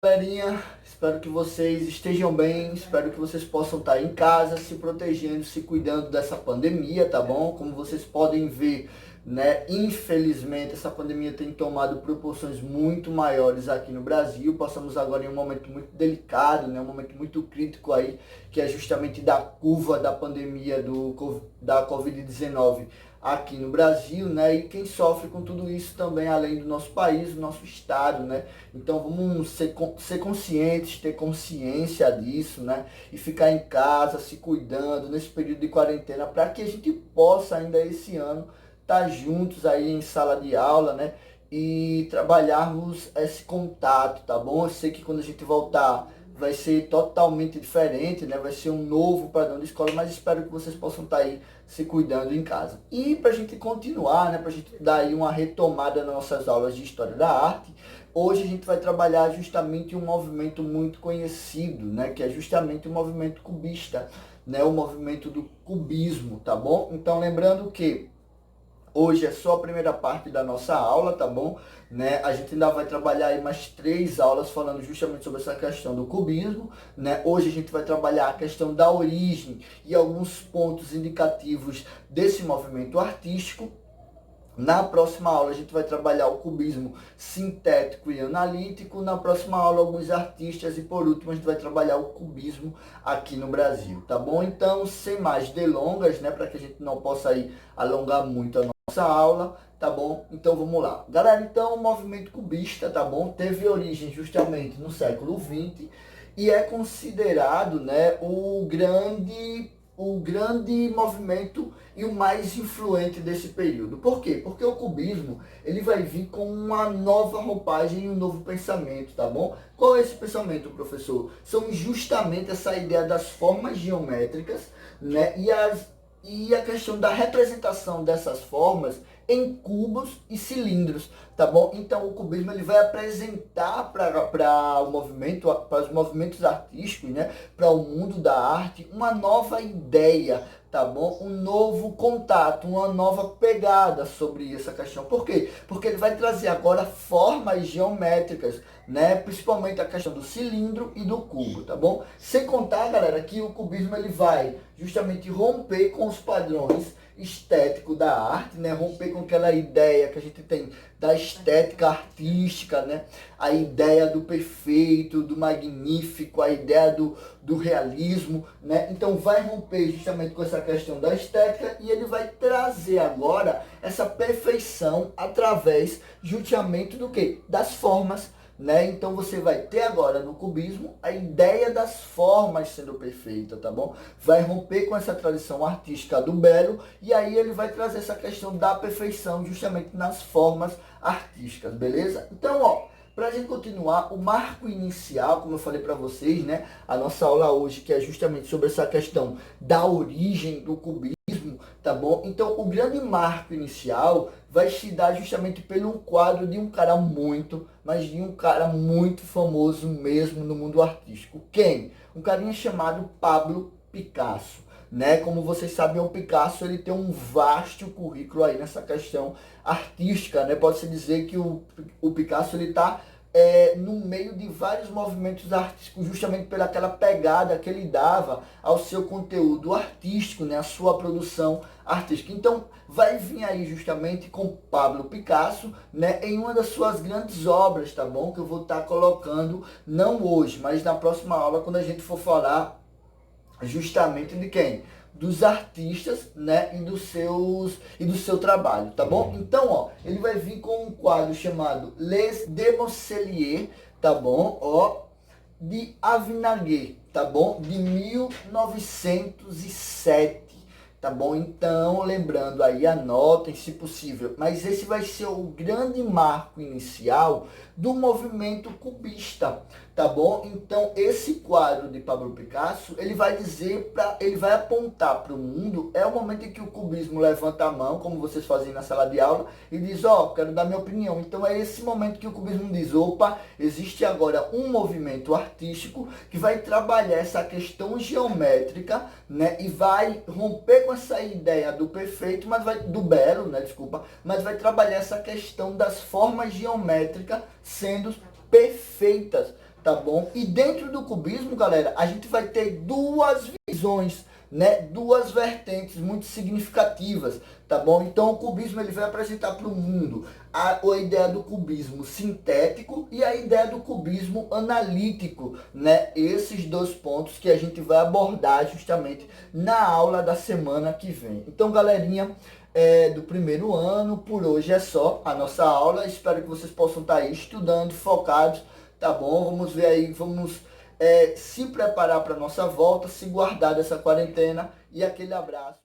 Galerinha, espero que vocês estejam bem, espero que vocês possam estar em casa, se protegendo, se cuidando dessa pandemia, tá bom? Como vocês podem ver, né, infelizmente essa pandemia tem tomado proporções muito maiores aqui no Brasil. Passamos agora em um momento muito delicado, né, um momento muito crítico aí, que é justamente da curva da pandemia da Covid-19 aqui no Brasil, né? E quem sofre com tudo isso também, além do nosso país, do nosso estado, né? Então vamos ser conscientes, ter consciência disso, né? E ficar em casa, se cuidando nesse período de quarentena, para que a gente possa ainda esse ano estar juntos aí em sala de aula, né? E trabalharmos esse contato, tá bom? Eu sei que quando a gente voltar vai ser totalmente diferente, né? Vai ser um novo padrão de escola, mas espero que vocês possam estar aí se cuidando em casa. E para a gente continuar, né? Para a gente dar aí uma retomada nas nossas aulas de História da Arte, hoje a gente vai trabalhar justamente um movimento muito conhecido, né? Que é justamente o movimento cubista, né? O movimento do cubismo, tá bom? Então lembrando que hoje é só a primeira parte da nossa aula, tá bom? Né? A gente ainda vai trabalhar aí mais 3 aulas falando justamente sobre essa questão do cubismo, né? Hoje a gente vai trabalhar a questão da origem e alguns pontos indicativos desse movimento artístico. Na próxima aula a gente vai trabalhar o cubismo sintético e analítico. Na próxima aula alguns artistas e por último a gente vai trabalhar o cubismo aqui no Brasil, tá bom? Então, sem mais delongas, né, para que a gente não possa aí alongar muito a nossa aula, tá bom? Então vamos lá. Galera, então o movimento cubista, tá bom? Teve origem justamente no século XX e é considerado, né, o grande movimento e o mais influente desse período. Por quê? Porque o cubismo ele vai vir com uma nova roupagem e um novo pensamento, tá bom? Qual é esse pensamento, professor? São justamente essa ideia das formas geométricas, né? E a questão da representação dessas formas em cubos e cilindros, tá bom? Então o cubismo ele vai apresentar para o movimento, para os movimentos artísticos, né? Para o mundo da arte, uma nova ideia, tá bom? Um novo contato, uma nova pegada sobre essa questão. Por quê? Porque ele vai trazer agora formas geométricas, né? Principalmente a questão do cilindro e do cubo, tá bom? Sem contar, galera, que o cubismo ele vai justamente romper com os padrões estético da arte, né? Romper com aquela ideia que a gente tem da estética artística, né? A ideia do perfeito, do magnífico, a ideia do realismo, né? Então vai romper justamente com essa questão da estética e ele vai trazer agora essa perfeição através justamente do quê? Das formas, né? Então você vai ter agora no cubismo a ideia das formas sendo perfeita, tá bom? Vai romper com essa tradição artística do belo e aí ele vai trazer essa questão da perfeição justamente nas formas artísticas, beleza? Então, ó, para a gente continuar, o marco inicial, como eu falei para vocês, né? A nossa aula hoje que é justamente sobre essa questão da origem do cubismo, tá bom? Então, o grande marco inicial vai se dar justamente pelo quadro de um cara muito, mas de um cara muito famoso mesmo no mundo artístico. Quem? Um carinha chamado Pablo Picasso, né? Como vocês sabem, o Picasso ele tem um vasto currículo aí nessa questão artística, né? Pode-se dizer que o Picasso ele está no meio de vários movimentos artísticos, justamente pelaquela pegada que ele dava ao seu conteúdo artístico, né, a sua produção artística. Então, vai vir aí justamente com Pablo Picasso, né, em uma das suas grandes obras, tá bom? Que eu vou estar colocando, não hoje, mas na próxima aula, quando a gente for falar justamente de quem? Dos artistas, né, e do seu trabalho, tá bom? Então, ó, ele vai vir com um quadro chamado Les Demoiselles, tá bom? Ó, de Avinaguet, tá bom? De 1907. Tá bom? Então, lembrando aí, anotem se possível. Mas esse vai ser o grande marco inicial do movimento cubista, tá bom? Então, esse quadro de Pablo Picasso, ele vai ele vai apontar para o mundo, é o momento em que o cubismo levanta a mão, como vocês fazem na sala de aula, e diz, ó, quero dar minha opinião. Então, é esse momento que o cubismo diz, opa, existe agora um movimento artístico que vai trabalhar essa questão geométrica, né, e vai romper com essa ideia do perfeito, do belo, né, desculpa, mas vai trabalhar essa questão das formas geométricas sendo perfeitas, tá bom? E dentro do cubismo, galera, a gente vai ter duas visões, né? Duas vertentes muito significativas, tá bom? Então o cubismo ele vai apresentar para o mundo a ideia do cubismo sintético e a ideia do cubismo analítico, né? Esses dois pontos que a gente vai abordar justamente na aula da semana que vem. Então, galerinha, do primeiro ano, por hoje é só a nossa aula. Espero que vocês possam estar aí estudando, focados, tá bom? Vamos ver aí, vamos se preparar para a nossa volta, se guardar dessa quarentena e aquele abraço.